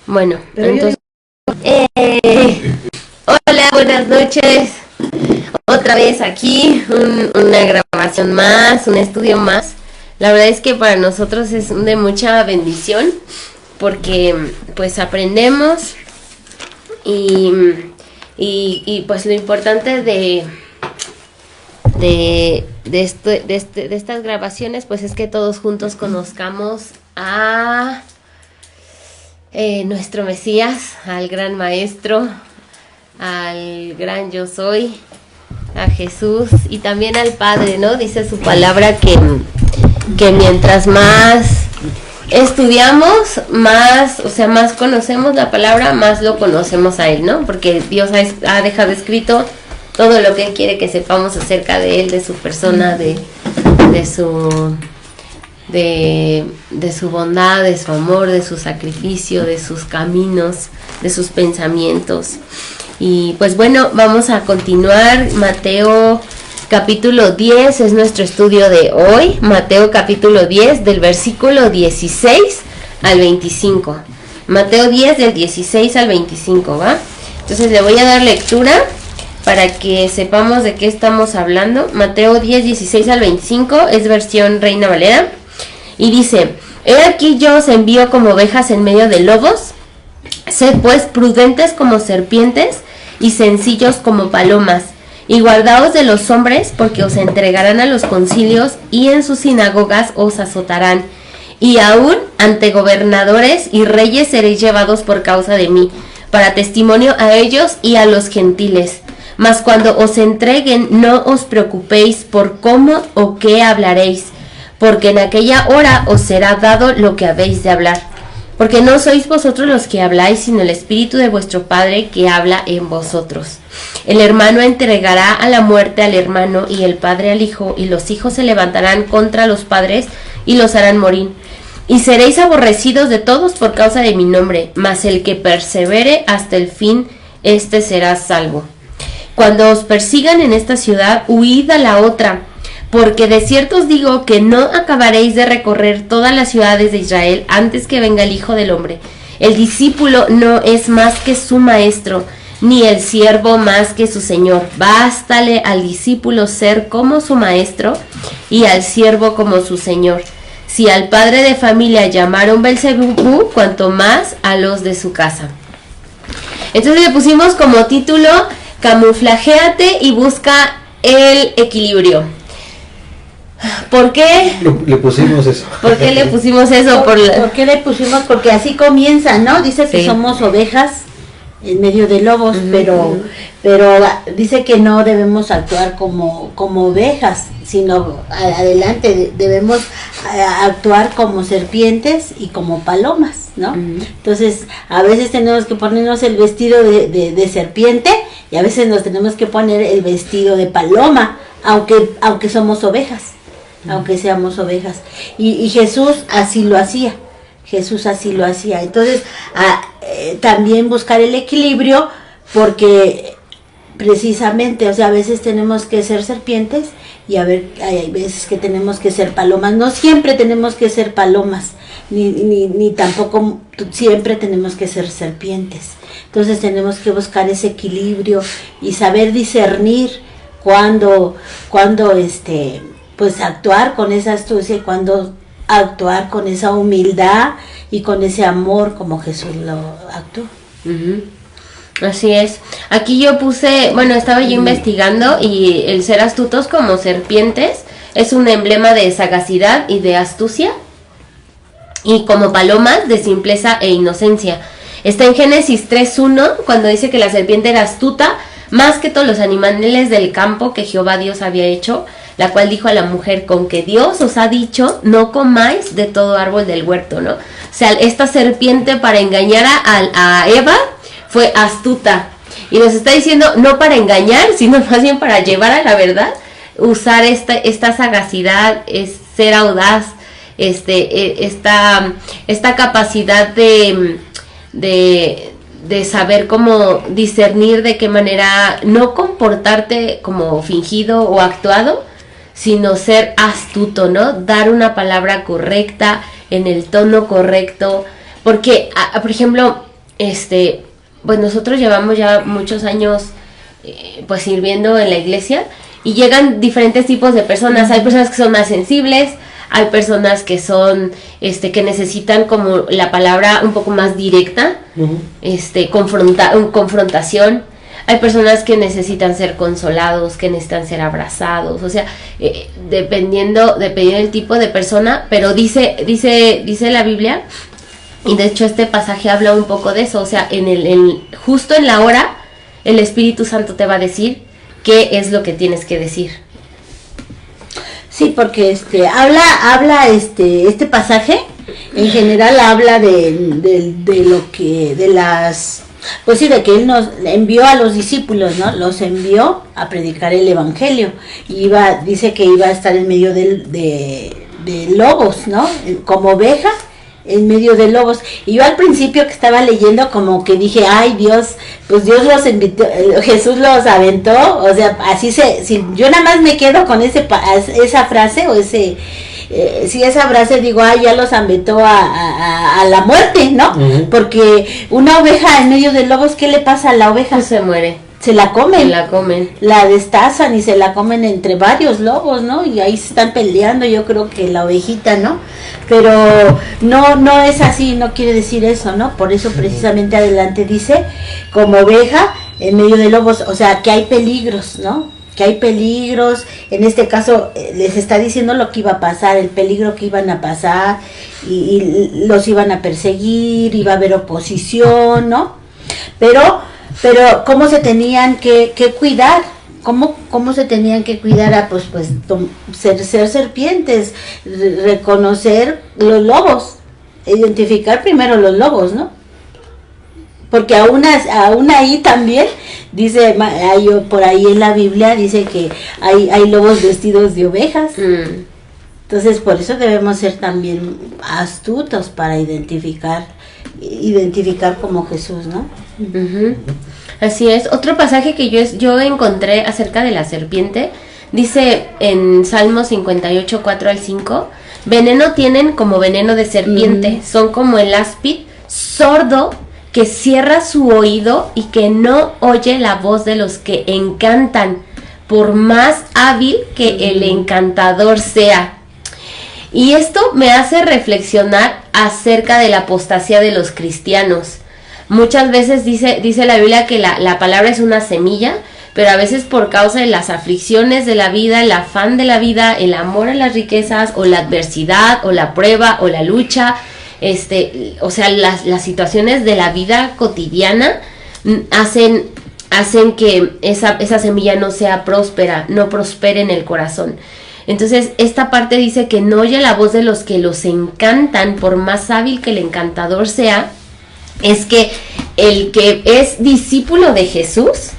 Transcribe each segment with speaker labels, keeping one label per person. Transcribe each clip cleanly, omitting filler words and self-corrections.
Speaker 1: Bueno, entonces... hola, buenas noches. Otra vez aquí, una grabación más, un estudio más. La verdad es que para nosotros es de mucha bendición porque pues aprendemos y pues lo importante de estas grabaciones pues es que todos juntos conozcamos a nuestro Mesías, al gran Maestro, al gran Yo Soy, a Jesús y también al Padre, ¿no? Dice su palabra que mientras más estudiamos, más conocemos la palabra, más lo conocemos a Él, ¿no? Porque Dios ha dejado escrito todo lo que Él quiere que sepamos acerca de Él, de su persona, de su bondad, de su amor, de su sacrificio, de sus caminos, de sus pensamientos. Y pues bueno, vamos a continuar. Mateo capítulo 10 es nuestro estudio de hoy. Mateo capítulo 10 del versículo 16 al 25. Mateo 10 del 16 al 25, ¿va? Entonces le voy a dar lectura para que sepamos de qué estamos hablando. Mateo 10, 16 al 25 es versión Reina Valera. Y dice: He aquí yo os envío como ovejas en medio de lobos. Sed pues prudentes como serpientes y sencillos como palomas. Y guardaos de los hombres, porque os entregarán a los concilios y en sus sinagogas os azotarán. Y aún ante gobernadores y reyes seréis llevados por causa de mí, para testimonio a ellos y a los gentiles. Mas cuando os entreguen, no os preocupéis por cómo o qué hablaréis, porque en aquella hora os será dado lo que habéis de hablar. Porque no sois vosotros los que habláis, sino el Espíritu de vuestro Padre que habla en vosotros. El hermano entregará a la muerte al hermano, y el padre al hijo, y los hijos se levantarán contra los padres y los harán morir. Y seréis aborrecidos de todos por causa de mi nombre, mas el que persevere hasta el fin, éste será salvo. Cuando os persigan en esta ciudad, huid a la otra, porque de cierto os digo que no acabaréis de recorrer todas las ciudades de Israel antes que venga el Hijo del Hombre. El discípulo no es más que su maestro, ni el siervo más que su señor. Bástale al discípulo ser como su maestro y al siervo como su señor. Si al padre de familia llamaron Belzebú, cuanto más a los de su casa. Entonces le pusimos como título: camuflajéate y busca el equilibrio. ¿Por qué
Speaker 2: le pusimos eso?
Speaker 1: ¿Por qué le pusimos eso?
Speaker 3: ¿Por qué le pusimos? Porque así comienza, ¿no? Dice que somos ovejas en medio de lobos, pero dice que no debemos actuar como ovejas, sino adelante debemos actuar como serpientes y como palomas, ¿no? Entonces, a veces tenemos que ponernos el vestido de serpiente y a veces nos tenemos que poner el vestido de paloma, aunque somos ovejas. Aunque seamos ovejas. Y Jesús así lo hacía. Entonces, también buscar el equilibrio, porque precisamente, o sea, a veces tenemos que ser serpientes y hay veces que tenemos que ser palomas. No siempre tenemos que ser palomas, ni tampoco siempre tenemos que ser serpientes. Entonces tenemos que buscar ese equilibrio y saber discernir cuando pues actuar con esa astucia y cuando actuar con esa humildad y con ese amor como Jesús lo actuó.
Speaker 1: Así es. Aquí yo puse, bueno, estaba yo investigando, y el ser astutos como serpientes es un emblema de sagacidad y de astucia, y como palomas de simpleza e inocencia. Está en Génesis 3:1, cuando dice que la serpiente era astuta más que todos los animales del campo que Jehová Dios había hecho, la cual dijo a la mujer: con que Dios os ha dicho, no comáis de todo árbol del huerto, ¿no? O sea, esta serpiente, para engañar a Eva, fue astuta. Y nos está diciendo, no para engañar, sino más bien para llevar a la verdad, usar esta sagacidad, ser audaz, esta capacidad de saber cómo discernir de qué manera no comportarte como fingido o actuado, sino ser astuto, ¿no? Dar una palabra correcta, en el tono correcto, porque, por ejemplo, pues nosotros llevamos ya muchos años pues sirviendo en la iglesia y llegan diferentes tipos de personas. Hay personas que son más sensibles, hay personas que son que necesitan como la palabra un poco más directa, confrontación. Hay personas que necesitan ser consolados, que necesitan ser abrazados, o sea, dependiendo del tipo de persona, pero dice la Biblia, y de hecho este pasaje habla un poco de eso, o sea, justo en la hora, el Espíritu Santo te va a decir qué es lo que tienes que decir.
Speaker 3: Sí, porque habla este pasaje en general habla de lo que de las pues sí, de que él nos envió a los discípulos, ¿no? Los envió a predicar el evangelio. Y dice que iba a estar en medio de lobos, ¿no? Como oveja en medio de lobos. Y yo al principio que estaba leyendo como que dije, ay Dios, pues Dios los invitó, Jesús los aventó, o sea, así si yo nada más me quedo con esa frase o si esa frase digo, ay, ya los aventó a la muerte, ¿no? Uh-huh. Porque una oveja en medio de lobos, ¿qué le pasa a la oveja?
Speaker 1: Pues se muere.
Speaker 3: Se la comen.
Speaker 1: Se
Speaker 3: la destazan y se la comen entre varios lobos, ¿no? Y ahí se están peleando, yo creo que la ovejita, ¿no? Pero no es así, no quiere decir eso, ¿no? Por eso precisamente adelante dice, como oveja en medio de lobos, o sea, que hay peligros, ¿no? Que hay peligros, en este caso les está diciendo lo que iba a pasar, el peligro que iban a pasar, y los iban a perseguir, iba a haber oposición, ¿no? Pero cómo se tenían que cuidar, cómo se tenían que cuidar a ser serpientes, reconocer los lobos, identificar primero los lobos, ¿no? Porque aún ahí también dice, por ahí en la Biblia dice que hay lobos vestidos de ovejas. Entonces por eso debemos ser también astutos para identificar como Jesús, ¿no?
Speaker 1: Uh-huh. Así es. Otro pasaje que yo encontré acerca de la serpiente, dice en Salmo 58, 4 al 5, veneno tienen como veneno de serpiente, son como el áspid sordo que cierra su oído y que no oye la voz de los que encantan, por más hábil que el encantador sea. Y esto me hace reflexionar acerca de la apostasía de los cristianos. Muchas veces dice la Biblia que la palabra es una semilla, pero a veces por causa de las aflicciones de la vida, el afán de la vida, el amor a las riquezas, o la adversidad, o la prueba, o la lucha, o sea, las situaciones de la vida cotidiana hacen que esa semilla no sea próspera, no prospere en el corazón. Entonces, esta parte dice que no oye la voz de los que los encantan, por más hábil que el encantador sea. Es que el que es discípulo de Jesús,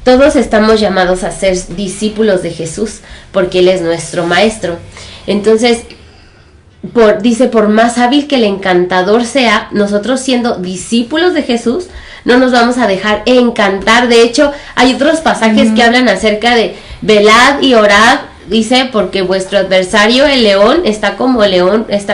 Speaker 1: todos estamos llamados a ser discípulos de Jesús, porque Él es nuestro maestro. Entonces, dice, por más hábil que el encantador sea, nosotros siendo discípulos de Jesús, no nos vamos a dejar encantar. De hecho, hay otros pasajes que hablan acerca de velad y orad. Dice, porque vuestro adversario, el león,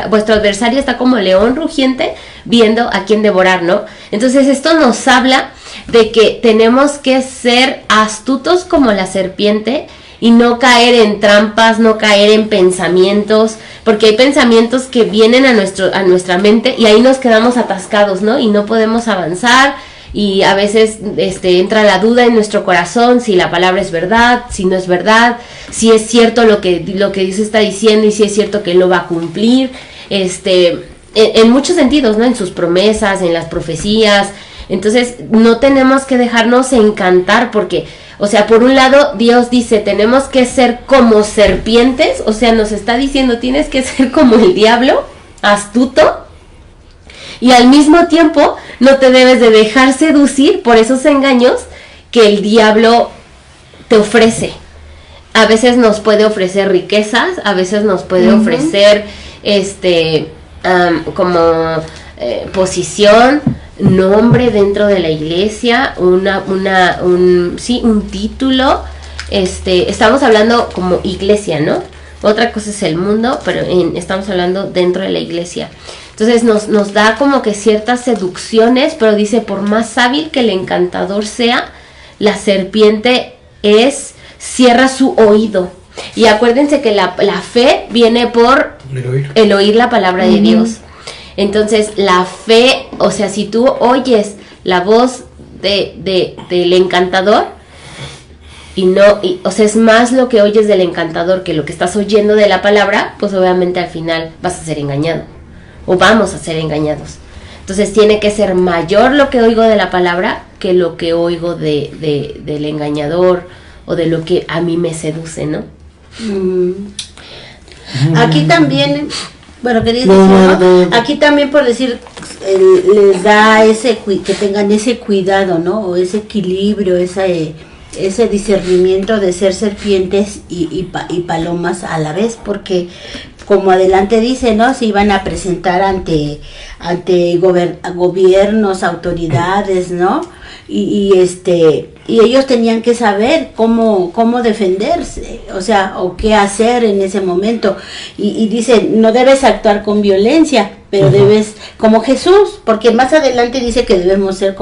Speaker 1: vuestro adversario está como león rugiente, viendo a quién devorar, ¿no? Entonces esto nos habla de que tenemos que ser astutos como la serpiente y no caer en trampas, no caer en pensamientos, porque hay pensamientos que vienen a nuestra mente y ahí nos quedamos atascados, ¿no? Y no podemos avanzar. Y a veces entra la duda en nuestro corazón si la palabra es verdad, si no es verdad, si es cierto lo que Dios está diciendo y si es cierto que Él lo va a cumplir, en muchos sentidos, ¿no? En sus promesas, en las profecías. Entonces no tenemos que dejarnos encantar porque, o sea, por un lado Dios dice, tenemos que ser como serpientes, o sea, nos está diciendo, tienes que ser como el diablo, astuto. Y al mismo tiempo no te debes de dejar seducir por esos engaños que el diablo te ofrece. A veces nos puede ofrecer riquezas, a veces nos puede ofrecer posición, nombre dentro de la iglesia, un título. Estamos hablando como iglesia, ¿no? Otra cosa es el mundo, pero estamos hablando dentro de la iglesia. Entonces nos da como que ciertas seducciones, pero dice, por más hábil que el encantador sea, la serpiente cierra su oído. Y acuérdense que la fe viene por el oír la palabra de Dios. Entonces la fe, o sea, si tú oyes la voz del encantador, o sea, es más lo que oyes del encantador que lo que estás oyendo de la palabra, pues obviamente al final vas a ser engañado, o vamos a ser engañados. Entonces tiene que ser mayor lo que oigo de la palabra que lo que oigo del engañador, o de lo que a mí me seduce, ¿no?
Speaker 3: Aquí también, bueno, querías decir, ¿no? Aquí también, por decir, les da que tengan ese cuidado, ¿no? O ese equilibrio, ese discernimiento de ser serpientes y palomas a la vez, porque como adelante dice, ¿no? Se iban a presentar ante gobiernos, autoridades, ¿no? Y ellos tenían que saber cómo defenderse, o sea, o qué hacer en ese momento. Y dice, no debes actuar con violencia, pero debes, como Jesús, porque más adelante dice que debemos ser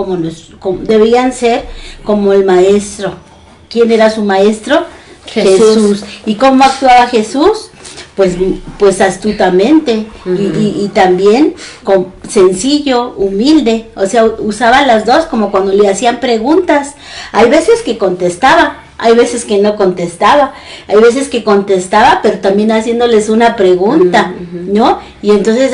Speaker 3: debían ser como el maestro. ¿Quién era su maestro? Jesús. ¿Y cómo actuaba Jesús? Pues astutamente, y también sencillo, humilde, o sea, usaba las dos, como cuando le hacían preguntas. Hay veces que contestaba, hay veces que no contestaba, hay veces que contestaba, pero también haciéndoles una pregunta, ¿no? Y entonces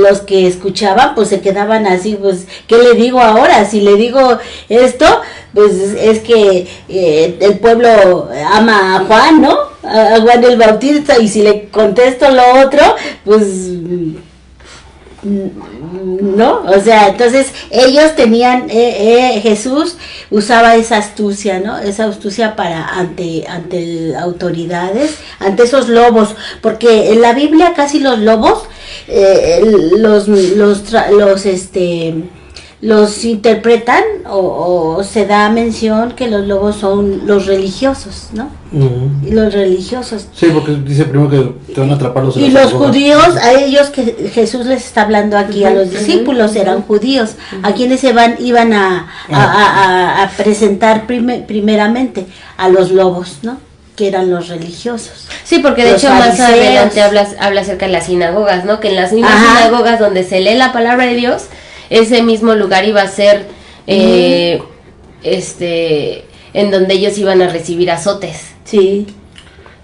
Speaker 3: los que escuchaban, pues se quedaban así, pues, ¿qué le digo ahora? Si le digo esto, pues es que el pueblo ama a Juan, ¿no? A Juan el Bautista, y si le contesto lo otro, pues no, o sea, entonces ellos tenían, Jesús usaba esa astucia, ¿no? Esa astucia para ante autoridades, ante esos lobos, porque en la Biblia casi los lobos los interpretan o se da mención que los lobos son los religiosos, ¿no? Y los religiosos.
Speaker 2: Sí, porque dice primero que te van a atrapar los.
Speaker 3: Y los judíos, a ellos que Jesús les está hablando aquí, a los discípulos eran judíos, a quienes iban a presentar primeramente a los lobos, ¿no? Que eran los religiosos.
Speaker 1: Sí, porque de hecho más adelante habla acerca de las sinagogas, ¿no? Que en las mismas sinagogas donde se lee la palabra de Dios, ese mismo lugar iba a ser en donde ellos iban a recibir azotes.
Speaker 3: Sí.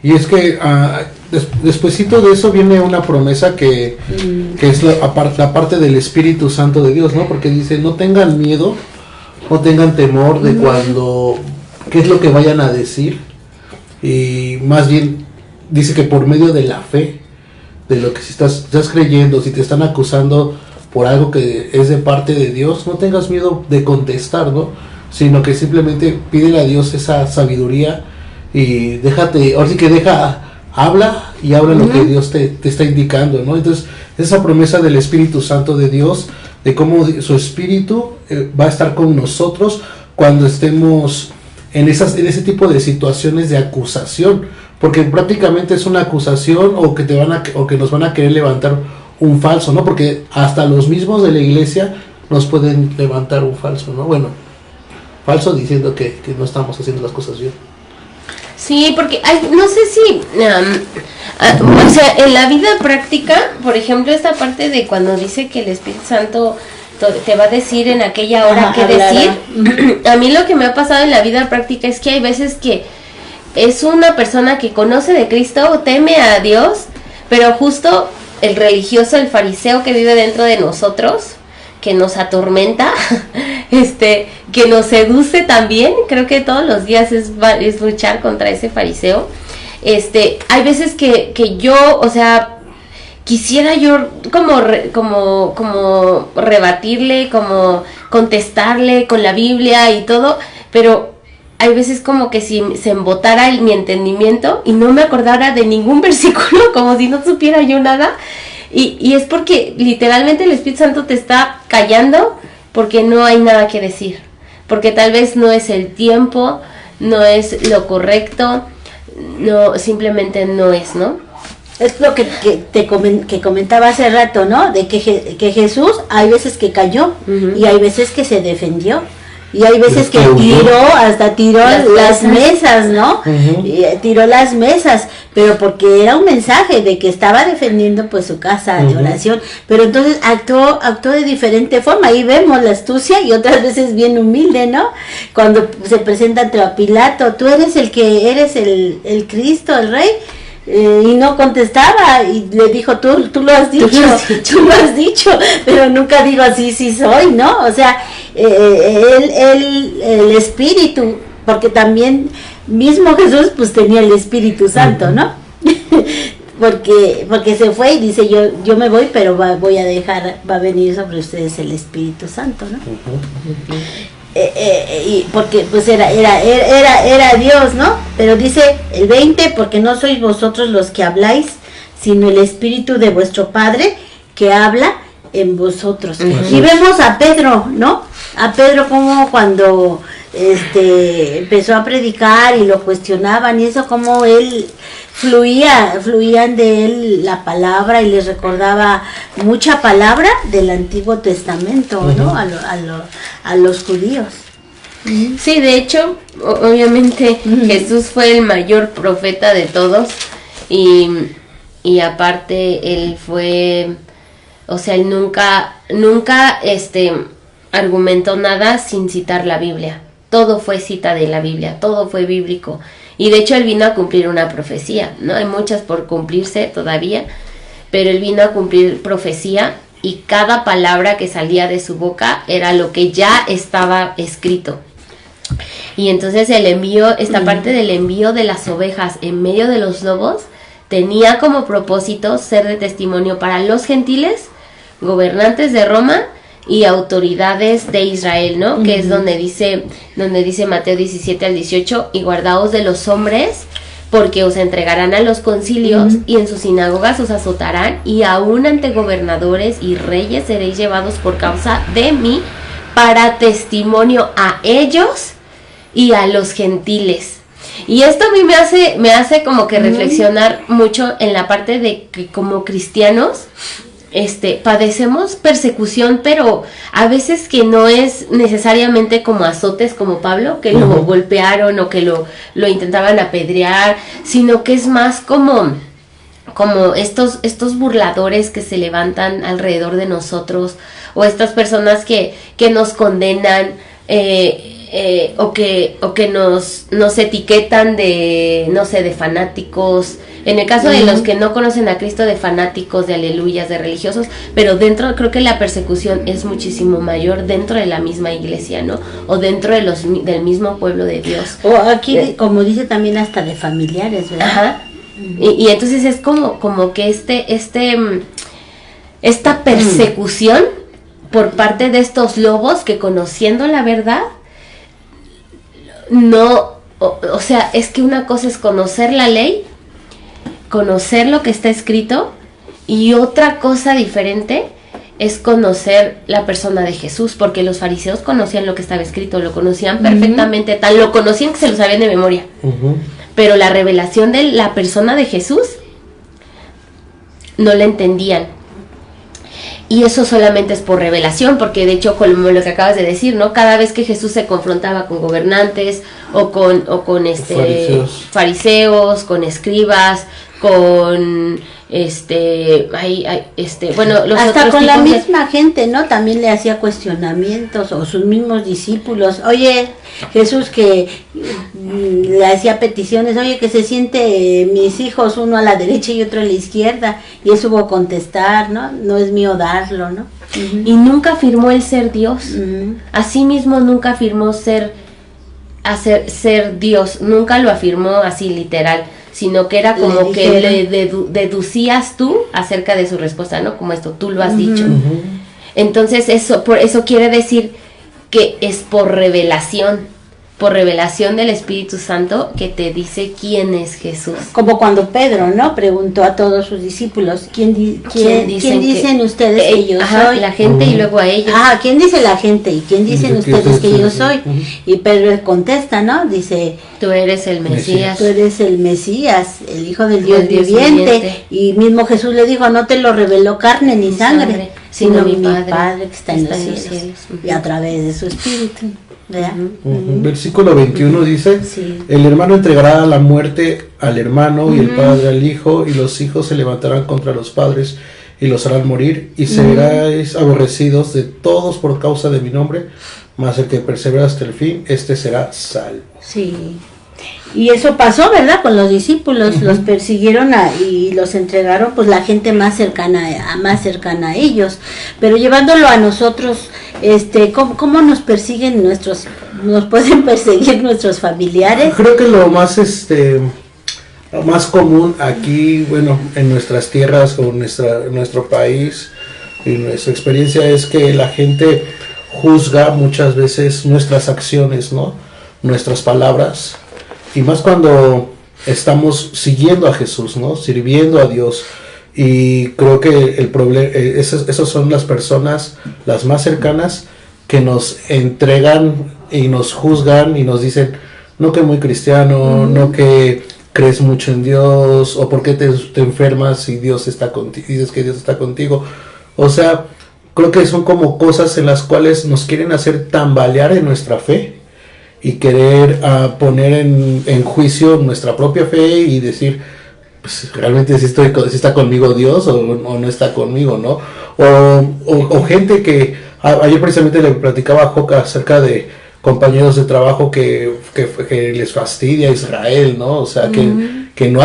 Speaker 2: Y es que despuesito de eso viene una promesa que es la parte del Espíritu Santo de Dios, ¿no? Porque dice, no tengan miedo, no tengan temor de qué es lo que vayan a decir, y más bien dice que por medio de la fe, de lo que si estás creyendo, si te están acusando por algo que es de parte de Dios, no tengas miedo de contestar, ¿no? Sino que simplemente pídele a Dios esa sabiduría y habla lo que Dios te está indicando, ¿no? Entonces, esa promesa del Espíritu Santo de Dios, de cómo su Espíritu va a estar con nosotros cuando estemos en ese tipo de situaciones de acusación, porque prácticamente es una acusación o que nos van a querer levantar un falso, ¿no? Porque hasta los mismos de la iglesia nos pueden levantar un falso, ¿no? Bueno, falso diciendo que no estamos haciendo las cosas bien.
Speaker 1: Sí, porque no sé si, o sea, en la vida práctica, por ejemplo, esta parte de cuando dice que el Espíritu Santo te va a decir en aquella hora qué decir, a mí lo que me ha pasado en la vida práctica es que hay veces que es una persona que conoce de Cristo o teme a Dios, pero justo el religioso, el fariseo que vive dentro de nosotros, que nos atormenta, que nos seduce también, creo que todos los días es luchar contra ese fariseo. Hay veces que yo, o sea, quisiera yo como rebatirle, como contestarle con la Biblia y todo, pero hay veces como que si se embotara mi entendimiento y no me acordara de ningún versículo, como si no supiera yo nada, y es porque literalmente el Espíritu Santo te está callando porque no hay nada que decir, porque tal vez no es el tiempo, no es lo correcto, no, simplemente no es, ¿no?
Speaker 3: Es lo que comentaba hace rato, ¿no? De que Jesús hay veces que cayó y hay veces que se defendió. Y hay veces que tiró las mesas, ¿no? Tiró las mesas, pero porque era un mensaje de que estaba defendiendo pues su casa de oración, pero entonces actuó de diferente forma. Ahí vemos la astucia y otras veces bien humilde, ¿no? Cuando se presenta ante Pilato, tú eres el el Cristo, el Rey. Y no contestaba y le dijo, tú lo has dicho, pero nunca digo sí soy, ¿no? O sea, el Espíritu, porque también mismo Jesús pues tenía el Espíritu Santo, ¿no? porque se fue y dice, yo me voy, pero va a venir sobre ustedes el Espíritu Santo, ¿no? Y porque pues era Dios, ¿no? Pero dice el 20, porque no sois vosotros los que habláis, sino el Espíritu de vuestro Padre que habla en vosotros. Y vemos a Pedro, ¿no? A Pedro como cuando empezó a predicar y lo cuestionaban y eso, como él fluían de él la palabra y les recordaba mucha palabra del Antiguo Testamento, ¿no? A los judíos.
Speaker 1: Sí, de hecho, obviamente Jesús fue el mayor profeta de todos y aparte él fue, o sea, él nunca argumentó nada sin citar la Biblia. Todo fue cita de la Biblia, todo fue bíblico. Y de hecho él vino a cumplir una profecía, ¿no? Hay muchas por cumplirse todavía, pero él vino a cumplir profecía y cada palabra que salía de su boca era lo que ya estaba escrito. Y entonces esta parte del envío de las ovejas en medio de los lobos tenía como propósito ser de testimonio para los gentiles, gobernantes de Roma y autoridades de Israel, ¿no? Que es donde dice Mateo 17 al 18, y guardaos de los hombres, porque os entregarán a los concilios y en sus sinagogas os azotarán, y aún ante gobernadores y reyes seréis llevados por causa de mí para testimonio a ellos y a los gentiles. Y esto a mí me hace como que reflexionar mucho en la parte de que como cristianos padecemos persecución, pero a veces que no es necesariamente como azotes como Pablo, que lo golpearon o que lo intentaban apedrear, sino que es más como estos burladores que se levantan alrededor de nosotros, o estas personas que nos condenan, o que nos etiquetan de, no sé, de fanáticos. En el caso de los que no conocen a Cristo, de fanáticos, de aleluyas, de religiosos, pero dentro, creo que la persecución es muchísimo mayor dentro de la misma iglesia, ¿no? O dentro de del mismo pueblo de Dios.
Speaker 3: O aquí, como dice también, hasta de familiares, ¿verdad?
Speaker 1: Ajá. Y entonces es como que esta persecución por parte de estos lobos que, conociendo la verdad, no, o sea, es que una cosa es conocer la ley, conocer lo que está escrito, y otra cosa diferente es conocer la persona de Jesús, porque los fariseos conocían lo que estaba escrito, lo conocían perfectamente, lo conocían que se lo sabían de memoria, pero la revelación de la persona de Jesús no la entendían. Y eso solamente es por revelación, porque de hecho, como lo que acabas de decir, ¿no? Cada vez que Jesús se confrontaba con gobernantes o con fariseos, con escribas, con bueno, los
Speaker 3: hasta
Speaker 1: otros
Speaker 3: con la
Speaker 1: tipos
Speaker 3: misma gente, ¿no? También le hacía cuestionamientos, o sus mismos discípulos. Oye, Jesús, que le hacía peticiones, oye, que se siente mis hijos, uno a la derecha y otro a la izquierda, y él supo contestar, ¿no? No es mío darlo, ¿no?
Speaker 1: Y nunca afirmó el ser Dios. Asimismo, nunca afirmó ser Dios, nunca lo afirmó así literal, sino que era como que le deducías tú acerca de su respuesta, ¿no? Como esto, tú lo has dicho. Entonces, por eso quiere decir que es por revelación, por revelación del Espíritu Santo que te dice quién es Jesús.
Speaker 3: Como cuando Pedro, ¿no? Preguntó a todos sus discípulos, ¿quién dicen ustedes que yo soy?
Speaker 1: La gente y luego a ellos.
Speaker 3: ¿Quién dice la gente? ¿Y quién dicen ustedes que yo soy? Y Pedro contesta, ¿no? Dice,
Speaker 1: tú eres el Mesías.
Speaker 3: Tú eres el Mesías, el Hijo del Dios viviente. Y mismo Jesús le dijo, no te lo reveló carne ni sangre, sino mi Padre que está en los cielos. Y a través de su Espíritu.
Speaker 2: Versículo 21 dice, el hermano entregará a la muerte al hermano y el padre al hijo, y los hijos se levantarán contra los padres y los harán morir, y seréis aborrecidos de todos por causa de mi nombre, mas el que persevera hasta el fin, este será salvo.
Speaker 3: Sí. Y eso pasó, ¿verdad? Con los discípulos, los persiguieron y los entregaron, pues la gente más cercana a ellos. Pero llevándolo a nosotros, ¿cómo nos persiguen nos pueden perseguir nuestros familiares?
Speaker 2: Creo que lo más común aquí, bueno, en nuestras tierras o en nuestro país, y nuestra experiencia es que la gente juzga muchas veces nuestras acciones, ¿no? Nuestras palabras. Y más cuando estamos siguiendo a Jesús, ¿no? Sirviendo a Dios. Y creo que el problema, esas son las personas, las más cercanas, que nos entregan y nos juzgan y nos dicen, no que muy cristiano, no que crees mucho en Dios, o por qué te enfermas si Dios está contigo, dices que Dios está contigo. O sea, creo que son como cosas en las cuales nos quieren hacer tambalear en nuestra fe. Y querer poner en juicio nuestra propia fe y decir, pues realmente si está conmigo Dios o no está conmigo, ¿no? O gente que, ayer precisamente le platicaba a Joca acerca de compañeros de trabajo que les fastidia a Israel, ¿no? O sea, que no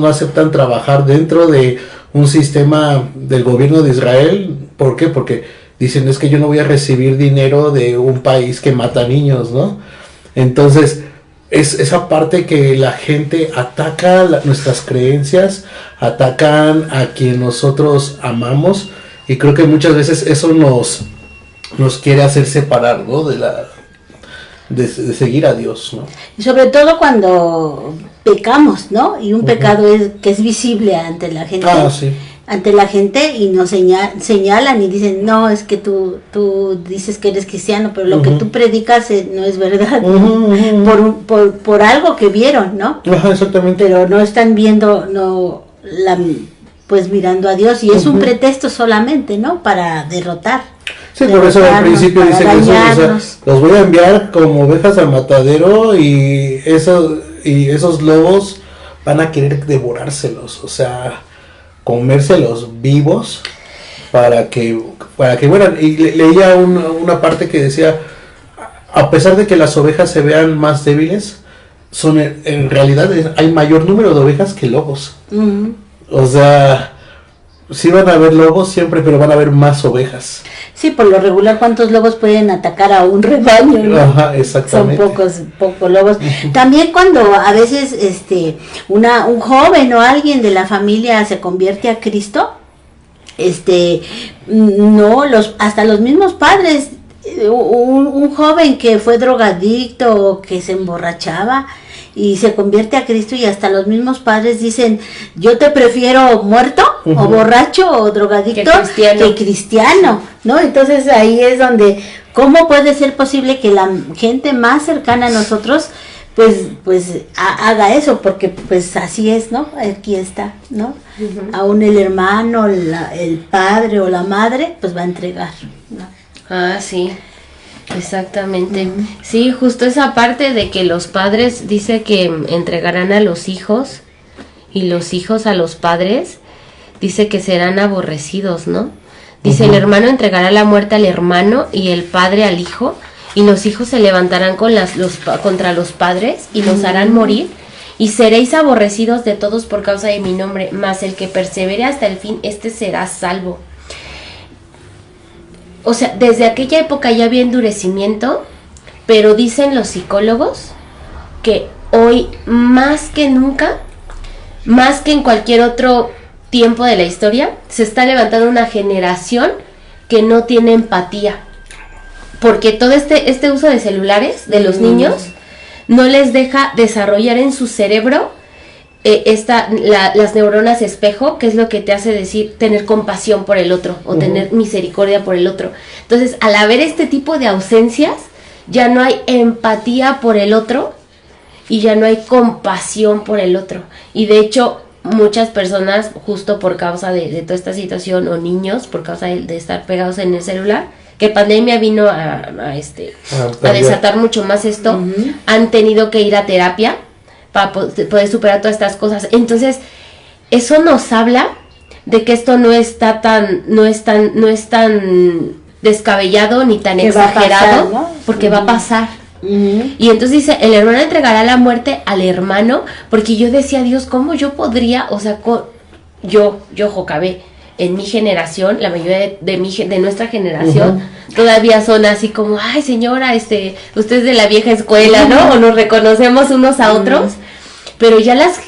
Speaker 2: aceptan trabajar dentro de un sistema del gobierno de Israel. ¿Por qué? Porque dicen, es que yo no voy a recibir dinero de un país que mata niños, ¿no? Entonces, es esa parte que la gente ataca nuestras creencias, atacan a quien nosotros amamos, y creo que muchas veces eso nos quiere hacer separar, ¿no? De seguir a Dios, ¿no?
Speaker 3: Y sobre todo cuando pecamos, ¿no? Y un pecado que es visible ante la gente.
Speaker 2: Sí.
Speaker 3: Ante la gente y nos señalan y dicen, no, es que tú dices que eres cristiano, pero lo que tú predicas no es verdad, por algo que vieron, ¿no?
Speaker 2: Exactamente.
Speaker 3: Pero no están viendo, pues mirando a Dios, y es un pretexto solamente, ¿no? Para derrotar.
Speaker 2: Sí, por eso al principio dice Jesús, o sea, los voy a enviar como ovejas al matadero, y esos lobos van a querer devorárselos, o sea, comérselos vivos para que mueran. Y leía una parte que decía, a pesar de que las ovejas se vean más débiles, en realidad hay mayor número de ovejas que lobos. O sea, sí van a haber lobos siempre, pero van a haber más ovejas.
Speaker 3: Sí, por lo regular, ¿cuántos lobos pueden atacar a un rebaño, ¿no?
Speaker 2: Ajá, exactamente.
Speaker 3: Son pocos lobos. También cuando a veces un joven o alguien de la familia se convierte a Cristo, hasta los mismos padres, un joven que fue drogadicto o que se emborrachaba y se convierte a Cristo, y hasta los mismos padres dicen, yo te prefiero muerto o borracho o drogadicto que cristiano, ¿no? Entonces ahí es donde, ¿cómo puede ser posible que la gente más cercana a nosotros pues haga eso? Porque pues así es, ¿no? Aquí está, ¿no? Aún el hermano, el padre o la madre pues va a entregar, ¿no?
Speaker 1: Sí. Exactamente. Sí, justo esa parte de que los padres dice que entregarán a los hijos y los hijos a los padres, dice que serán aborrecidos, ¿no? Dice, el hermano entregará la muerte al hermano y el padre al hijo, y los hijos se levantarán contra los padres y los harán morir, y seréis aborrecidos de todos por causa de mi nombre, mas el que persevere hasta el fin, este será salvo. O sea, desde aquella época ya había endurecimiento, pero dicen los psicólogos que hoy más que nunca, más que en cualquier otro tiempo de la historia, se está levantando una generación que no tiene empatía. Porque todo este uso de celulares de los niños no les deja desarrollar en su cerebro las neuronas espejo, que es lo que te hace decir tener compasión por el otro o tener misericordia por el otro. Entonces, al haber este tipo de ausencias, ya no hay empatía por el otro y ya no hay compasión por el otro. Y de hecho, muchas personas, justo por causa de toda esta situación, o niños, por causa de estar pegados en el celular, que pandemia vino a desatar mucho más esto, han tenido que ir a terapia para poder superar todas estas cosas. Entonces, eso nos habla de que esto no es tan descabellado ni tan exagerado, ¿no? Porque va a pasar. Y entonces dice, el hermano entregará la muerte al hermano, porque yo decía, Dios, ¿cómo yo podría, o sea, yo Jocabé, en mi generación, la mayoría de nuestra generación, todavía son así como, ay señora, usted es de la vieja escuela, ¿no? O nos reconocemos unos a otros, pero ya las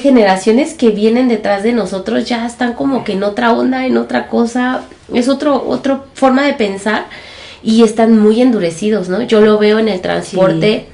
Speaker 1: generaciones que vienen detrás de nosotros ya están como que en otra onda, en otra cosa, es otra forma de pensar, y están muy endurecidos, ¿no? Yo lo veo en el transporte,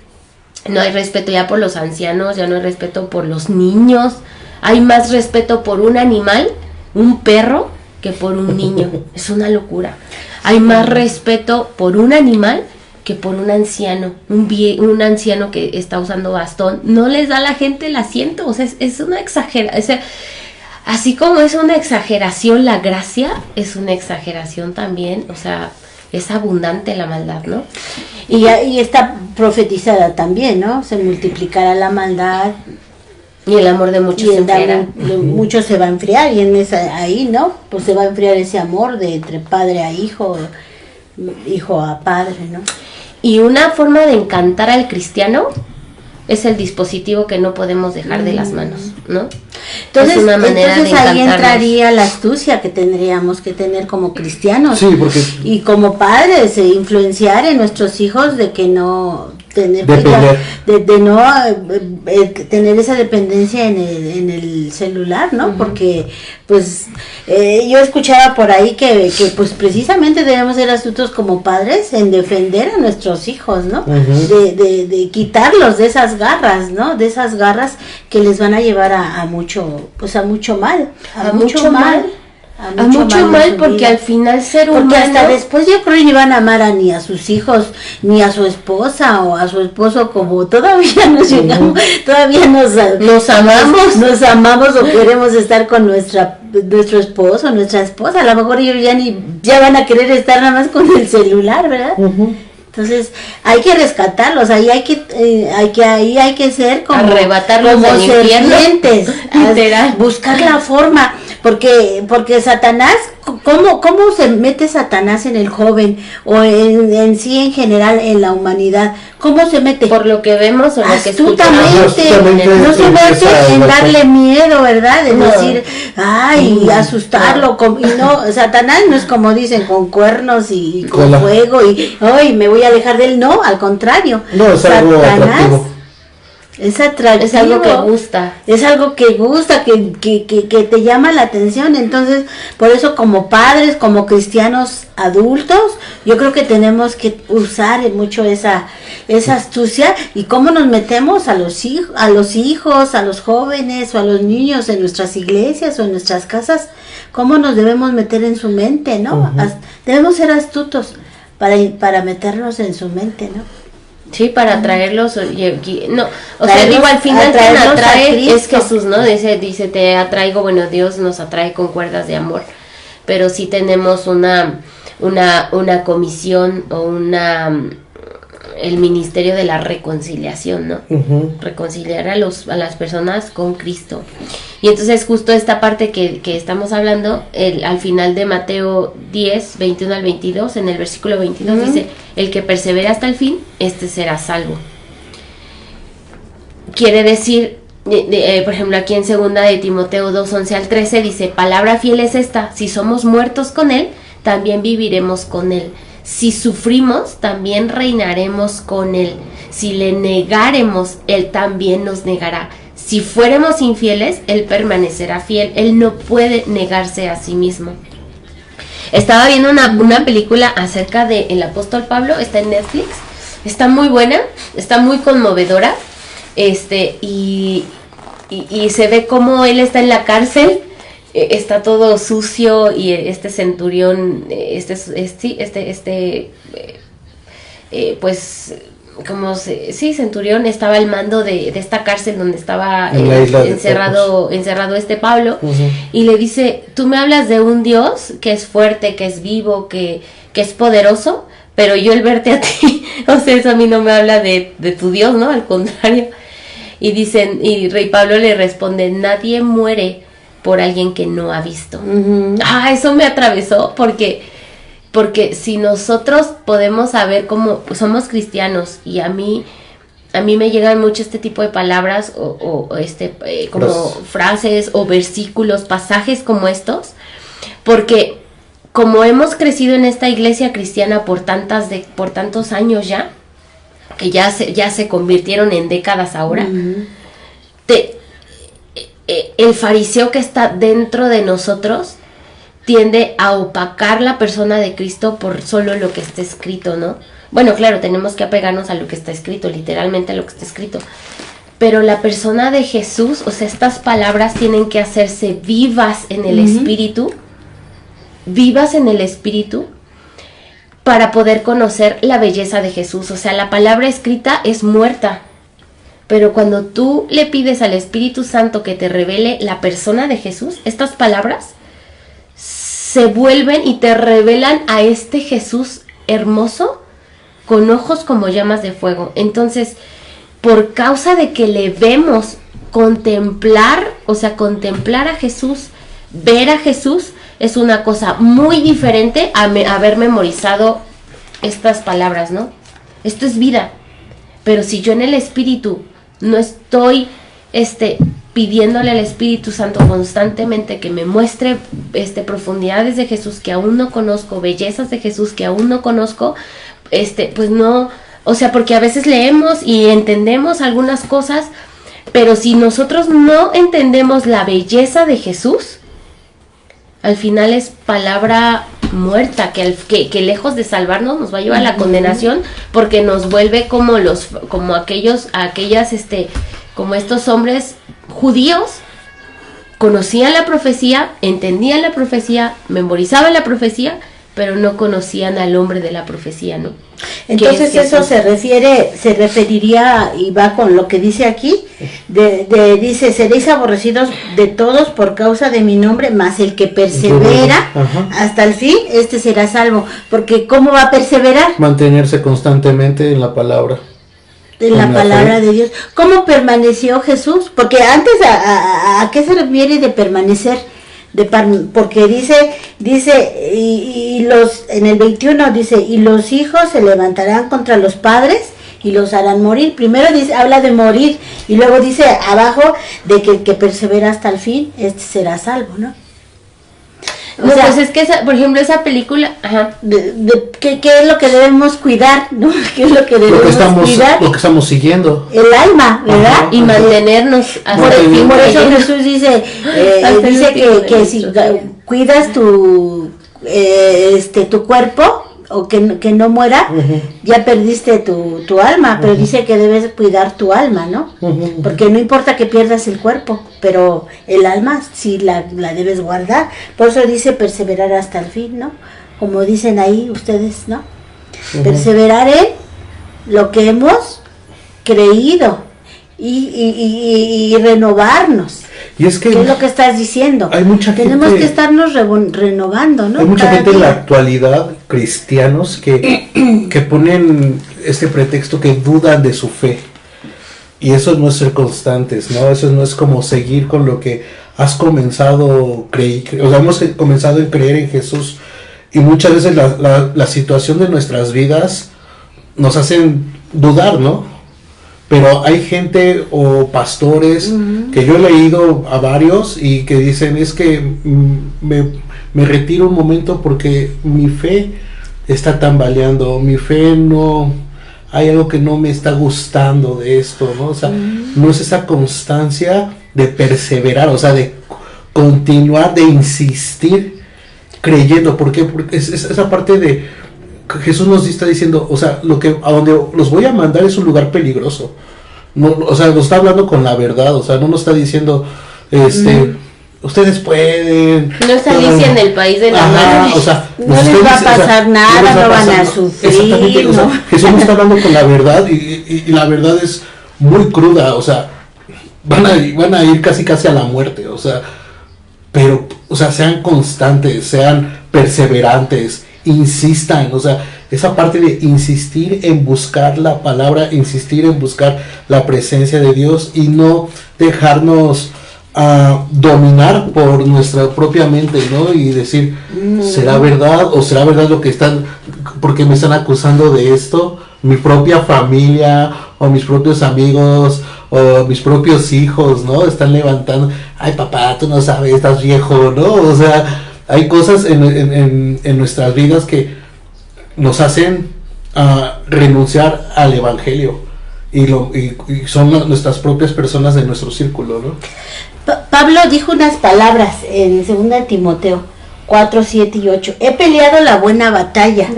Speaker 1: no hay respeto ya por los ancianos, ya no hay respeto por los niños, hay más respeto por un animal, un perro, que por un niño. Es una locura. Hay más respeto por un animal que por un anciano, un anciano que está usando bastón. No les da a la gente el asiento, o sea, es una exageración. O sea, así como es una exageración la gracia, es una exageración también, o sea, es abundante la maldad, ¿no?
Speaker 3: Y está profetizada también, ¿no? Se multiplicará la maldad.
Speaker 1: Y el amor de muchos se enfriará.
Speaker 3: Muchos se va a enfriar, y ahí, ¿no? Pues se va a enfriar ese amor de entre padre a hijo, hijo a padre, ¿no?
Speaker 1: Y una forma de encantar al cristiano es el dispositivo que no podemos dejar de las manos, ¿no?
Speaker 3: Entonces,
Speaker 1: es una manera de
Speaker 3: ahí entraría la astucia que tendríamos que tener como cristianos.
Speaker 2: Sí, porque...
Speaker 3: Y como padres, influenciar en nuestros hijos de que no... tener esa dependencia en el celular, ¿no? Porque pues yo escuchaba por ahí que pues precisamente debemos ser astutos como padres en defender a nuestros hijos, ¿no? De quitarlos de esas garras, ¿no? De esas garras que les van a llevar a mucho mal, a mucho mal,
Speaker 1: porque vida. Al final ser humano,
Speaker 3: porque hasta después yo creo que no iban a amar ni a sus hijos ni a su esposa o a su esposo como todavía nos llegamos, todavía nos amamos o queremos estar con nuestro esposo, nuestra esposa. A lo mejor ellos ya van a querer estar nada más con el celular, ¿verdad? Entonces hay que rescatarlos, ahí hay que ser como serpientes, buscar la forma, porque Satanás, ¿cómo se mete Satanás en el joven o en sí en general en la humanidad? ¿Cómo se mete?
Speaker 1: Por lo que vemos o lo que escuchamos.
Speaker 3: No se mete en darle miedo, ¿verdad? En decir, ay, asustarlo. Y no, Satanás no es como dicen, con cuernos y con fuego y, ay, me voy a alejar de él. No, al contrario.
Speaker 2: No, es algo atractivo.
Speaker 3: Es atractivo.
Speaker 1: Es algo que gusta.
Speaker 3: Es algo que gusta, que te llama la atención. Entonces, por eso como padres, como cristianos adultos, yo creo que tenemos que usar mucho esa astucia y cómo nos metemos a los hijos, a los jóvenes o a los niños en nuestras iglesias o en nuestras casas, cómo nos debemos meter en su mente, ¿no? Debemos ser astutos para meternos en su mente, ¿no?
Speaker 1: Sí, para atraerlos, al final quien atrae es Jesús, ¿no? Dice, te atraigo, bueno, Dios nos atrae con cuerdas de amor, pero sí tenemos una comisión o el ministerio de la reconciliación, ¿no? Reconciliar a las personas con Cristo. Y entonces justo esta parte que estamos hablando, al final de Mateo 10, 21 al 22, en el versículo 22 dice, el que persevera hasta el fin, será salvo. Quiere decir, por ejemplo, aquí en 2 de Timoteo 2, 11 al 13 dice, palabra fiel es esta, si somos muertos con él, también viviremos con él. Si sufrimos, también reinaremos con él. Si le negaremos, él también nos negará. Si fuéramos infieles, él permanecerá fiel. Él no puede negarse a sí mismo. Estaba viendo una película acerca del apóstol Pablo, está en Netflix, está muy buena, está muy conmovedora, y se ve como él está en la cárcel, está todo sucio, y este centurión, pues, centurión estaba al mando de esta cárcel donde estaba encerrado este Pablo, y le dice, tú me hablas de un Dios que es fuerte, que es vivo, que es poderoso, pero yo el verte a ti, o sea, eso a mí no me habla de tu Dios, ¿no? Al contrario. Y Rey Pablo le responde, nadie muere por alguien que no ha visto. Eso me atravesó, porque si nosotros podemos saber cómo somos cristianos, y a mí me llegan mucho este tipo de palabras como frases o versículos, pasajes como estos, porque como hemos crecido en esta iglesia cristiana por tantos años ya, que ya se convirtieron en décadas ahora, el fariseo que está dentro de nosotros tiende a opacar la persona de Cristo por solo lo que está escrito, ¿no? Bueno, claro, tenemos que apegarnos a lo que está escrito, literalmente a lo que está escrito. Pero la persona de Jesús, o sea, estas palabras tienen que hacerse vivas en el Espíritu, para poder conocer la belleza de Jesús. O sea, la palabra escrita es muerta, pero cuando tú le pides al Espíritu Santo que te revele la persona de Jesús, estas palabras se vuelven y te revelan a este Jesús hermoso, con ojos como llamas de fuego. Entonces, por causa de que le vemos, contemplar a Jesús, ver a Jesús, es una cosa muy diferente a haber memorizado estas palabras, ¿no? Esto es vida. Pero si yo en el Espíritu no estoy pidiéndole al Espíritu Santo constantemente que me muestre profundidades de Jesús que aún no conozco, bellezas de Jesús que aún no conozco, pues no, o sea, porque a veces leemos y entendemos algunas cosas, pero si nosotros no entendemos la belleza de Jesús, al final es palabra muerta, que lejos de salvarnos nos va a llevar a la condenación, porque nos vuelve como como estos hombres judíos, conocían la profecía, entendían la profecía, memorizaban la profecía, pero no conocían al hombre de la profecía, ¿no?
Speaker 3: Entonces eso se referiría, y va con lo que dice aquí, dice, seréis aborrecidos de todos por causa de mi nombre, mas el que persevera hasta el fin, será salvo. Porque ¿cómo va a perseverar?
Speaker 2: Mantenerse constantemente en la palabra.
Speaker 3: En la palabra de Dios. ¿Cómo permaneció Jesús? Porque antes, ¿a qué se refiere de permanecer? Porque dice y los en el 21 dice, y los hijos se levantarán contra los padres y los harán morir. Primero habla de morir, y luego dice abajo de que el que persevera hasta el fin, será salvo, ¿no?
Speaker 1: No, pues es que por ejemplo esa película,
Speaker 3: ¿qué es lo que debemos cuidar, no? ¿Qué es lo que debemos cuidar?
Speaker 2: Lo que estamos siguiendo.
Speaker 3: El alma, ¿verdad?
Speaker 1: Y mantenernos hasta el fin.
Speaker 3: Por eso Jesús dice que si cuidas tu cuerpo, o que no muera, ya perdiste tu alma, pero dice que debes cuidar tu alma, ¿no? Porque no importa que pierdas el cuerpo, pero el alma sí la debes guardar. Por eso dice perseverar hasta el fin, ¿no? Como dicen ahí ustedes, ¿no? Perseverar en lo que hemos creído y renovarnos.
Speaker 2: Y es que,
Speaker 3: ¿qué es lo que estás diciendo?
Speaker 2: Hay mucha
Speaker 3: Tenemos
Speaker 2: gente,
Speaker 3: que estarnos renovando, ¿no?
Speaker 2: Hay mucha
Speaker 3: Cada
Speaker 2: gente
Speaker 3: día.
Speaker 2: en la actualidad, cristianos, que ponen este pretexto, que dudan de su fe. Y eso no es ser constantes, ¿no? Eso no es como seguir con lo que has comenzado hemos comenzado a creer en Jesús. Y muchas veces la situación de nuestras vidas nos hacen dudar, ¿no? Pero hay gente o pastores que yo he leído a varios y que dicen, es que me retiro un momento porque mi fe está tambaleando, mi fe no, hay algo que no me está gustando de esto, ¿no? O sea, no es esa constancia de perseverar, o sea, de continuar, de insistir creyendo. ¿Por qué? Porque es esa parte de Jesús nos está diciendo, o sea, a donde los voy a mandar es un lugar peligroso. No, o sea, nos está hablando con la verdad, o sea, no nos está diciendo, ustedes pueden.
Speaker 1: No está Alicia en el país de la maravilla.
Speaker 2: O sea,
Speaker 3: no les va a pasar nada, no van a sufrir.
Speaker 2: Exactamente, ¿no? O sea, Jesús nos está hablando con la verdad y la verdad es muy cruda, o sea, van a ir casi a la muerte, o sea, pero, o sea, sean constantes, sean perseverantes, insistan, o sea, esa parte de insistir en buscar la palabra, insistir en buscar la presencia de Dios y no dejarnos dominar por nuestra propia mente, ¿no? Y decir, ¿será verdad o será verdad lo que están, porque me están acusando de esto? Mi propia familia o mis propios amigos o mis propios hijos, ¿no? Están levantando, ay papá, tú no sabes, estás viejo, ¿no? O sea, hay cosas en nuestras vidas que nos hacen renunciar al evangelio y son nuestras propias personas de nuestro círculo, ¿no?
Speaker 3: Pablo dijo unas palabras en 2 Timoteo 4, 7 y 8. He peleado la buena batalla,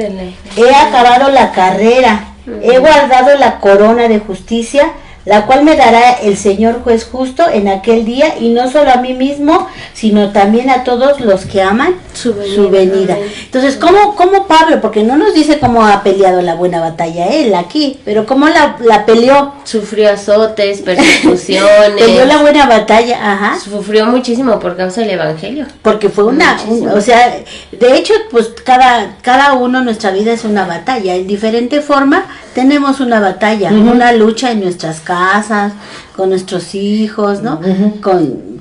Speaker 3: he acabado la carrera, he guardado la corona de justicia, la cual me dará el Señor juez justo en aquel día, y no solo a mí mismo, sino también a todos los que aman su venida. Entonces, ¿cómo Pablo? Porque no nos dice cómo ha peleado la buena batalla él aquí, pero ¿cómo la peleó?
Speaker 1: Sufrió azotes, persecuciones.
Speaker 3: Peleó la buena batalla, ajá.
Speaker 1: Sufrió muchísimo por causa del evangelio.
Speaker 3: Porque fue o sea, de hecho, pues cada uno en nuestra vida es una batalla. En diferente forma tenemos una batalla, una lucha en nuestras casas, con nuestros hijos, ¿no? Con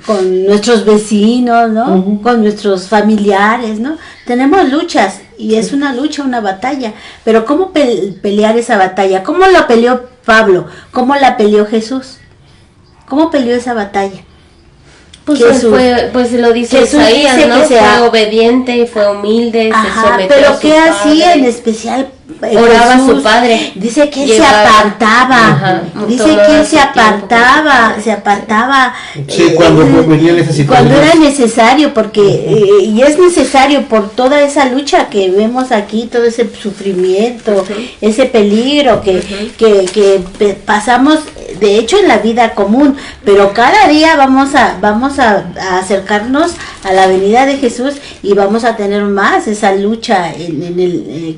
Speaker 3: nuestros vecinos, ¿no? Con nuestros familiares, ¿no? Tenemos luchas y es una lucha, una batalla. Pero ¿cómo pelear esa batalla? ¿Cómo la peleó Pablo? ¿Cómo la peleó Jesús? ¿Cómo peleó esa batalla?
Speaker 1: Pues lo dice Isaías, ¿no? Fue obediente, fue humilde, se sometió
Speaker 3: pero
Speaker 1: a su
Speaker 3: ¿qué hacía
Speaker 1: padre?
Speaker 3: En especial?
Speaker 1: Oraba
Speaker 3: Jesús,
Speaker 1: a su padre.
Speaker 3: Dice que él se apartaba. Dice que él se apartaba.
Speaker 2: Sí, cuando venía necesario.
Speaker 3: Cuando era necesario, porque y es necesario por toda esa lucha que vemos aquí, todo ese sufrimiento, ese peligro que pasamos, de hecho, en la vida común. Pero cada día vamos a acercarnos a la venida de Jesús y vamos a tener más esa lucha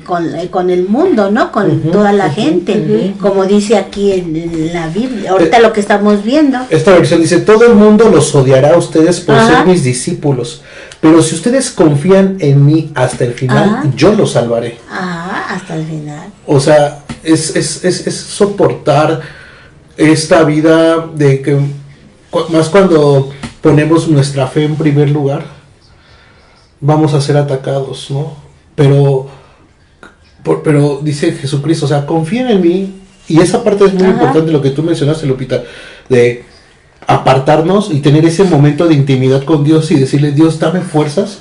Speaker 3: con el mundo, ¿no? Con toda la gente, como dice aquí en la Biblia. Ahorita lo que estamos viendo.
Speaker 2: Esta versión dice, todo el mundo los odiará a ustedes por ser mis discípulos, pero si ustedes confían en mí hasta el final, yo los salvaré.
Speaker 3: Hasta el final.
Speaker 2: O sea, es soportar esta vida de que, más cuando ponemos nuestra fe en primer lugar, vamos a ser atacados, ¿no? Pero dice Jesucristo, o sea, confíen en mí, y esa parte es muy importante, lo que tú mencionaste, Lupita, de apartarnos y tener ese momento de intimidad con Dios y decirle, Dios, dame fuerzas,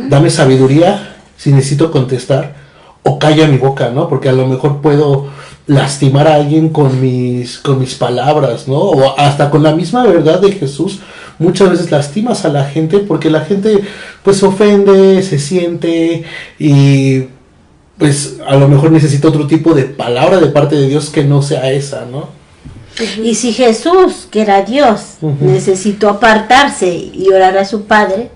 Speaker 2: dame sabiduría si necesito contestar, o calla mi boca, ¿no? Porque a lo mejor puedo lastimar a alguien con mis palabras, ¿no? O hasta con la misma verdad de Jesús. Muchas veces lastimas a la gente porque la gente pues se ofende, se siente y pues a lo mejor necesita otro tipo de palabra de parte de Dios que no sea esa, ¿no?
Speaker 3: Y si Jesús, que era Dios, necesitó apartarse y orar a su Padre,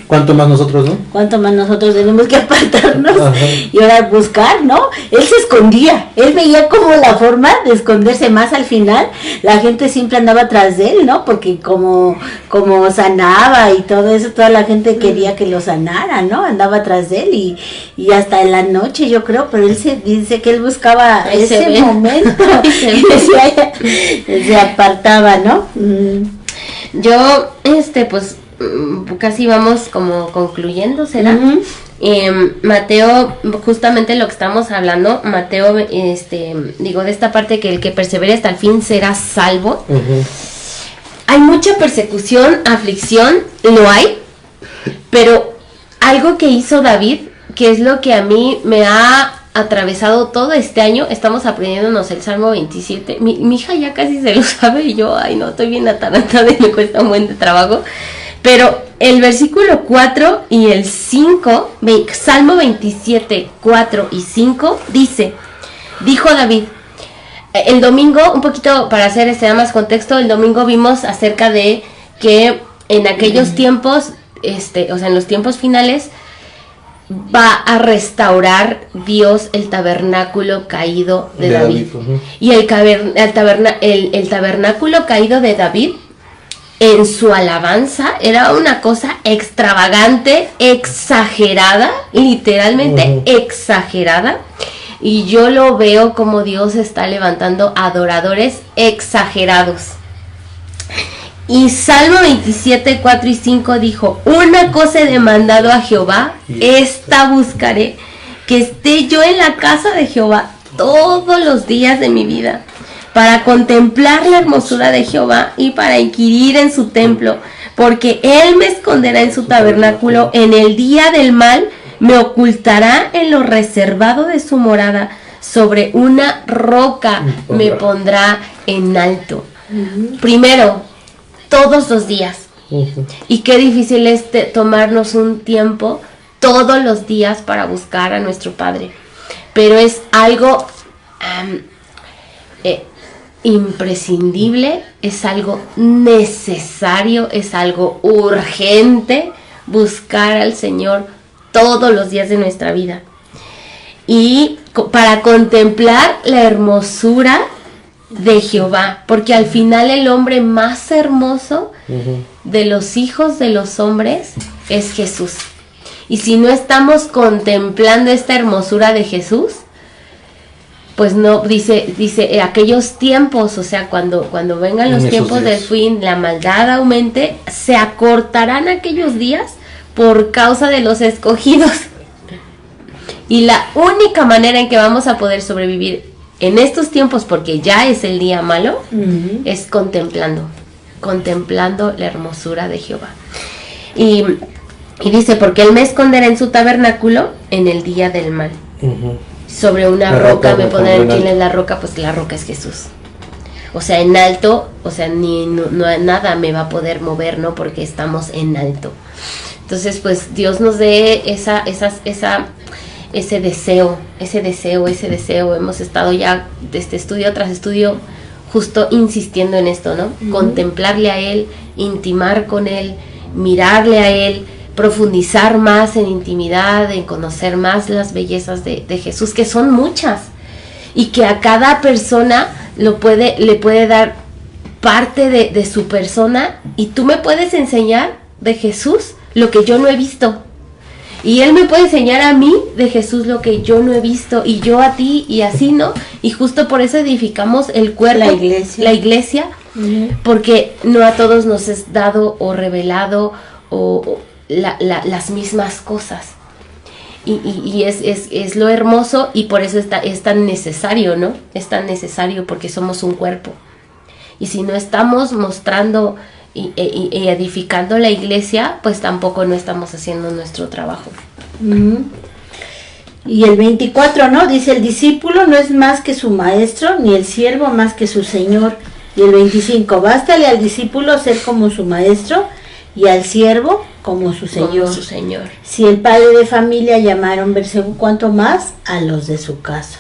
Speaker 2: ¿cuánto más nosotros, no?
Speaker 3: ¿Cuánto más nosotros tenemos que apartarnos y orar, buscar, ¿no? Él se escondía, él veía como la forma de esconderse más. Al final la gente siempre andaba atrás de él, ¿no? Porque como sanaba y todo eso, toda la gente quería que lo sanara, ¿no? Andaba atrás de él y hasta en la noche, yo creo, pero él dice que él buscaba ese momento y se apartaba, ¿no?
Speaker 1: Yo, pues casi vamos como concluyendo, ¿será? Mateo, justamente lo que estamos hablando, Mateo, digo, de esta parte que el que persevere hasta el fin será salvo. Hay mucha persecución, aflicción, lo hay, pero algo que hizo David, que es lo que a mí me ha atravesado todo este año, estamos aprendiéndonos el Salmo 27, mi hija ya casi se lo sabe y yo, ay no, estoy bien atarantada y me cuesta un buen de trabajo. Pero el versículo 4 y el 5, Salmo 27, 4 y 5, dice, dijo David, el domingo, un poquito para hacer más contexto, el domingo vimos acerca de que en aquellos tiempos, en los tiempos finales, va a restaurar Dios el tabernáculo caído de David. Y el tabernáculo caído de David, en su alabanza, era una cosa extravagante, exagerada, literalmente exagerada. Y yo lo veo como Dios está levantando adoradores exagerados. Y Salmo 27, 4 y 5 dijo, una cosa he demandado a Jehová, esta buscaré, que esté yo en la casa de Jehová todos los días de mi vida, para contemplar la hermosura de Jehová y para inquirir en su templo, porque Él me esconderá en su tabernáculo en el día del mal, me ocultará en lo reservado de su morada, sobre una roca me pondrá en alto. Primero, todos los días. Y qué difícil es tomarnos un tiempo todos los días para buscar a nuestro Padre. Pero es algo imprescindible, es algo necesario, es algo urgente buscar al Señor todos los días de nuestra vida. Y para contemplar la hermosura de Jehová, porque al final el hombre más hermoso de los hijos de los hombres es Jesús. Y si no estamos contemplando esta hermosura de Jesús, pues no, dice aquellos tiempos, o sea, cuando vengan los tiempos del fin, la maldad aumente, se acortarán aquellos días por causa de los escogidos. Y la única manera en que vamos a poder sobrevivir en estos tiempos, porque ya es el día malo, es contemplando la hermosura de Jehová. Y dice, porque Él me esconderá en su tabernáculo en el día del mal. Sobre una roca me pondrá. ¿Quién es la roca? Pues la roca es Jesús. O sea, en alto, o sea, nada me va a poder mover, ¿no? Porque estamos en alto. Entonces, pues Dios nos dé ese deseo. Hemos estado ya desde estudio tras estudio justo insistiendo en esto, ¿no? Contemplarle a Él, intimar con Él, mirarle a Él, profundizar más en intimidad, en conocer más las bellezas de Jesús, que son muchas, y que a cada persona le puede dar parte de su persona, y tú me puedes enseñar de Jesús lo que yo no he visto. Y Él me puede enseñar a mí de Jesús lo que yo no he visto, y yo a ti, y así, ¿no? Y justo por eso edificamos el cuerpo, la iglesia, porque no a todos nos es dado o revelado o las mismas cosas. Y es lo hermoso, y por eso es tan necesario, ¿no? Es tan necesario porque somos un cuerpo. Y si no estamos mostrando y edificando la iglesia, pues tampoco no estamos haciendo nuestro trabajo.
Speaker 3: Y el 24, ¿no? Dice, el discípulo no es más que su maestro, ni el siervo más que su señor. Y el 25, bástale al discípulo ser como su maestro, y al siervo como su señor. Si el padre de familia llamaron Bersegú, ¿cuánto más a los de su casa?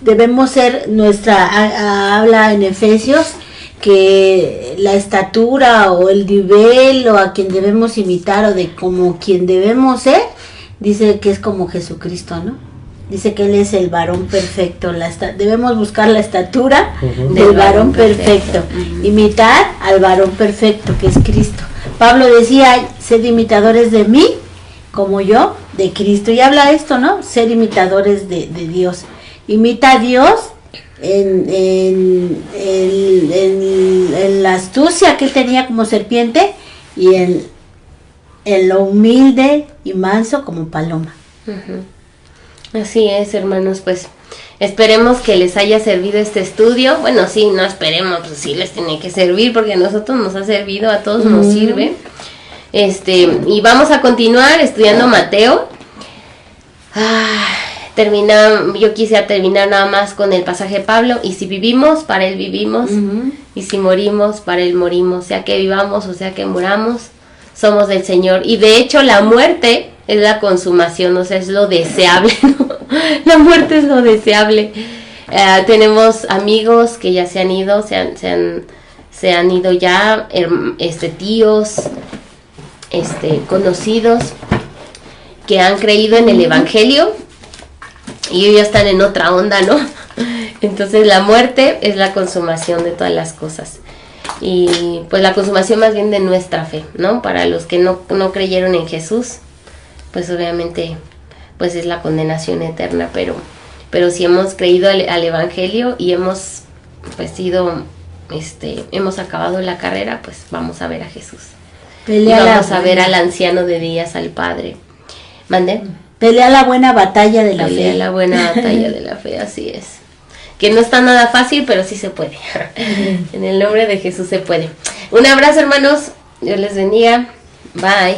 Speaker 3: Debemos ser, habla en Efesios, que la estatura o el nivel o a quien debemos imitar o de como quien debemos ser, dice que es como Jesucristo, ¿no? Dice que Él es el varón perfecto. Debemos buscar la estatura del varón perfecto. Imitar al varón perfecto, que es Cristo. Pablo decía, sed imitadores de mí, como yo, de Cristo. Y habla esto, ¿no? Ser imitadores de Dios. Imita a Dios en la astucia que Él tenía como serpiente, y en lo humilde y manso como paloma.
Speaker 1: Así es, hermanos, pues esperemos que les haya servido este estudio. Bueno, sí, no esperemos, pues sí les tiene que servir, porque a nosotros nos ha servido, a todos nos sirve. Y vamos a continuar estudiando Mateo. yo quisiera terminar nada más con el pasaje de Pablo: y si vivimos, para Él vivimos, y si morimos, para Él morimos, sea que vivamos o sea que muramos, somos del Señor. Y de hecho la muerte es la consumación, o sea, es lo deseable, ¿no? La muerte es lo deseable. Tenemos amigos que ya se han ido, se han ido ya, tíos, conocidos, que han creído en el Evangelio, y ellos ya están en otra onda, ¿no? Entonces la muerte es la consumación de todas las cosas. Y pues la consumación más bien de nuestra fe, ¿no? Para los que no creyeron en Jesús, pues obviamente pues es la condenación eterna, pero si hemos creído al Evangelio y hemos pues hemos acabado la carrera, pues vamos a ver a Jesús. Y vamos a ver al anciano de días, al Padre. ¿Mande?
Speaker 3: Pelea la buena batalla de la fe.
Speaker 1: Pelea la buena batalla de la fe, así es. Que no está nada fácil, pero sí se puede. En el nombre de Jesús se puede. Un abrazo, hermanos. Dios les bendiga. Bye.